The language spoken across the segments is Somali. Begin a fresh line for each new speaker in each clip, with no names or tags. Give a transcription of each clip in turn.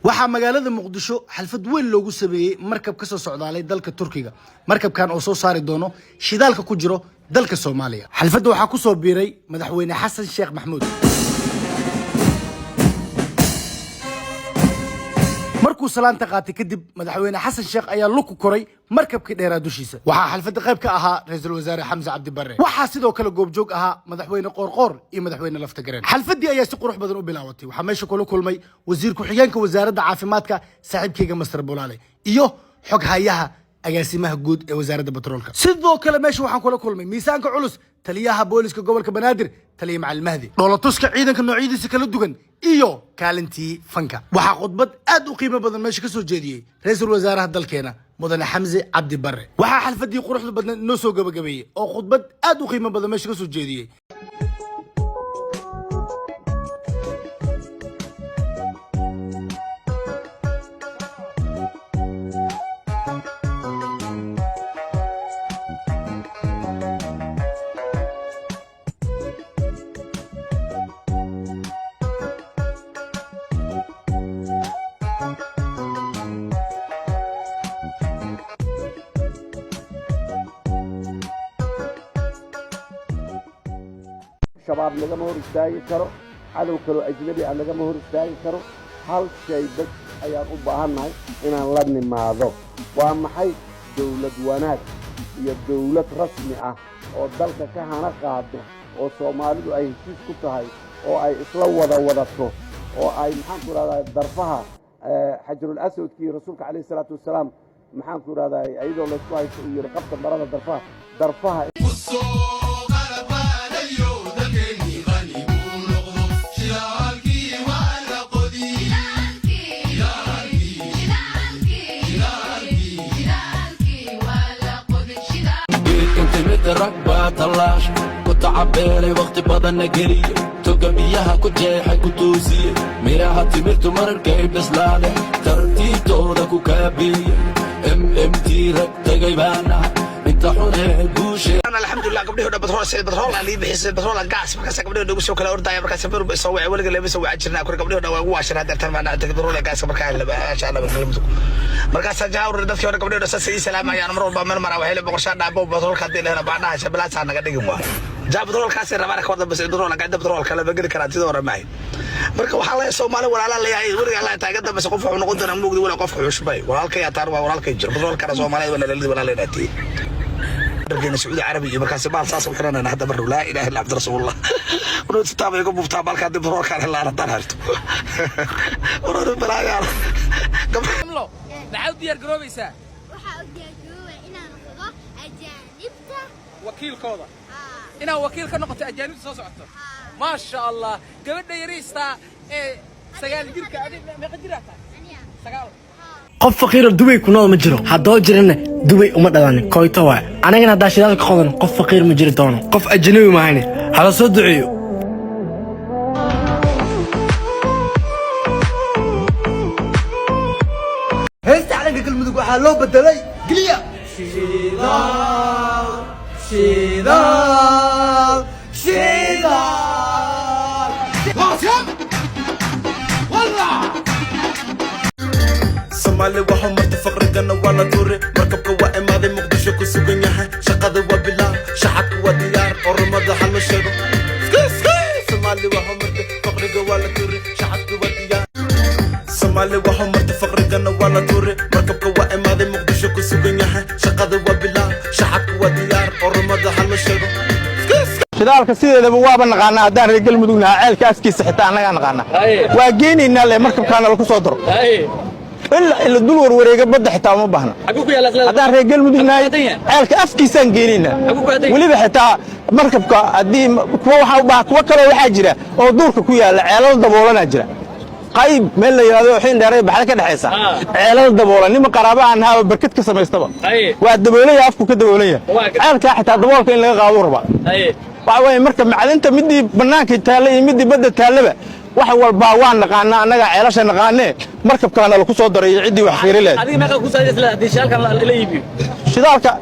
waxaa magaalada Muqdisho xalfad weyn loogu sameeyay markab ka soo socdaalay dalka Turkiga markabkan oo soo saari doono shidaalka ku jiro dalka Soomaaliya xalfadda waxaa ku soo biiray madaxweyne Xasan Sheekh Maxamuud markuu salaanta qaatay kadib madaxweyne Xasan Sheekh ayaa lug ku koray markabkii dheeraa dushiisa waxaa xalfadda qayb ka ahaa ra'iisul wasaare Xamza Cabdi Barre waxaa sidoo kale goobjoog ahaa madaxweyne Qoorqoor iyo madaxweyne Lafta Gareen xalfaddii ayaa si qurux badan u bilaawatay waxaa meesha kula kulmay wasiir ku xigeenka wasaaradda caafimaadka saaxiibkayga Mastar Bulaale iyo xog hayaha agaasimaha guud ee wasaaradda batroolka sidoo kale meesha waxaan kula kulmay miisaanka culus taliyaha booliska gobolka Banaadir taliye Macalin Mahdi dhoolatuska ciidanka noocyadiisa kala duwan iyo kaalintii fanka waxaa khudbad aad u qiimo badan meesha ka soo jeediyay ra'iisul wasaaraha dalkeena mudane Xamza Cabdi Barre waxaa xalfadii quruxda badan noo soo gabagabeeyay oo khudbad aad u qiimo badan meesha ka soo jeediyay
شباب لقى مهور استاجي كرو عدو كرو أجنبي على لقى مهور استاجي كرو هل شيء بس أيام أباهنا إن الله ما ذو وأما حي دولة وناس هي دولة رسمية أو دولة كهانة قاعدة أو صومالي أي شيء كتاعي أو أي إسلام وضعته أو أي محنكر هذا ظرفها حجر الأسود كي رسولك عليه الصلاة والسلام محنكر هذا أي دولة كويس يرقبت مرة ظرفها
ركبة طلاش كنت عبالي وقت بدن قري تقبيها كنت جايحة كتوسي ميراها تمرت مركي بسلالة ترتيب تودك وكابي تي ركتا قيبانا انت حنين بوشي
انا الحمد لله قبل هنا بترول اللي بحس بترول القاس مركز قبل هنا سو كلا اورداي مركز بيسوي ولا اللي بيسوي عجرنا كل قبل هنا waa shir hadartan ma aad بترول القاس marka la insha Allah بالمدو markaas jaawr dadkii hore gabdhaha saasay salaamayaan mar walba meel mara waxay boqorshaan dhaabo batoolka hadii la helo baadhaha shabeelaha naga dhigin waa jaab batoolkaas rabaa ka wada bas batool laga batoolka la bageli karaa sidoo hore maay marka waxa la Soomaali walaala leeyahay wariga la taagada bas qof wuxuu noqon doonaa mugdi wala qof xushbay walaalka yaa taar waa walaalka jir batoolka Soomaaliyeed wala leeyahay رجعنا سعودي عربي مركز بال صاص وحنا هذا بر لا اله الا عبد رسول الله ونتابع يقوم بتاع بالك هذا بروك على الله طلعت ورد بلا يا
قبل نعود ديار جروبيسا
waxa u diyaariyay inaan noqdo ajaanibta
wakiil kooda ina wakiil ka noqoto ajaanibta soo socoto ma sha Allah gabadha yariista ee sagaal jirka meeqa jirata sagaal
qof faqiir Dubai ku nool ma jiro hadoo jirana Dubai uma dhalan koyto waa anagana hadaa shidaalka qodan qof faqiir ma jiro doono qof ajnabi ma ahayne hala soo duceeyo
heesta calanka galmudug waxaa loo bedelay galiya
Somali waxaa marti faqrigana waa la tuure markabka waa imaaday Muqdisho ku sugan yahay shaqada waa bilaa shacabku waa diyaar ormada hal sheego Somali waxaa marti faqriga waa la tuure shacabku waa diyaar Somali waxaa marti faqrigana waa la tuure markabka waa imaaday Muqdisho ku sugan yahay shaqada waa bilaa shacabku waa diyaar ormada hal sheego
shidaalka sideedaba waaba naqaana hadaan reer galmudugna ceelka askiisa xitaa anaga naqaana waa geenayna le markabkaana la ku soo daro إلا الدول وريقة بدأ حتى ما بهنا. هذا رجال مدينة عالك أفكيسان جينينا. ولي بحتى مركب كأدي كوا وباع كوا كلا وحجرة أو دورك كويا العيال دبولنا جرا. قايب من اللي هذا الحين داري بحالك الحسا. عيال دبولنا نما قرابة عنها بركت كسر يستبق. والدبولية أفكو كدبولية. عالك حتى دبول كين لقى غاور بقى. وعوين مركب معلن أنت مدي بناك تالي مدي بدأ تالبه. waxa walba waan naqaana anaga ceelasha naqaane markabkaana la ku soo daray cidii wax fiiri leed
adiga meeqa ku saayisla hadii shaalkan la iibiyo
shidaalka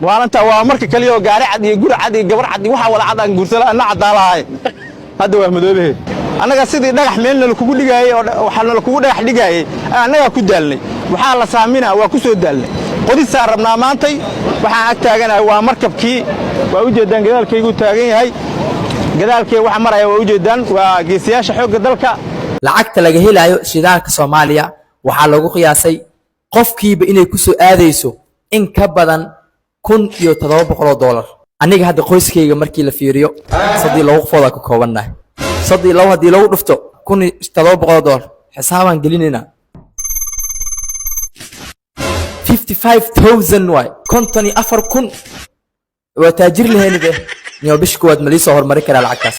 وأنت ومرك كل يوم قارع عدي يقول عدي قبر عدي وحول عدان قرصلا أنا عدالها هذا هو مدوبه annaga sidii dhagax meelna lakugu dhigaayey oo waxaana lakugu dhagax dhigaayey annagaa ku daalnay waxaa la saaminaa waa ku soo daalnay qodisaan rabnaa maantay waxaan ag taaganahay waa markabkii waa u jeedaan gadaalkaygu taagan yahay gadaalkay waxa maraya waa u jeedaan waa geesiyaasha xoogga dalka
lacagta laga helayo shidaalka Soomaaliya waxaa lagu qiyaasay qofkiiba inay ku soo aadayso in ka badan $1,700 aniga hadda qoyskayga markii la fiiriyo sadii loo qofooda ka koobanahay sadii loo hadii lagu dhufto $1,700 xisaaban gelinina 55,000 way 54,000 waa taajir leheen be niyo bishku wad maliso hormari kara lacagtaas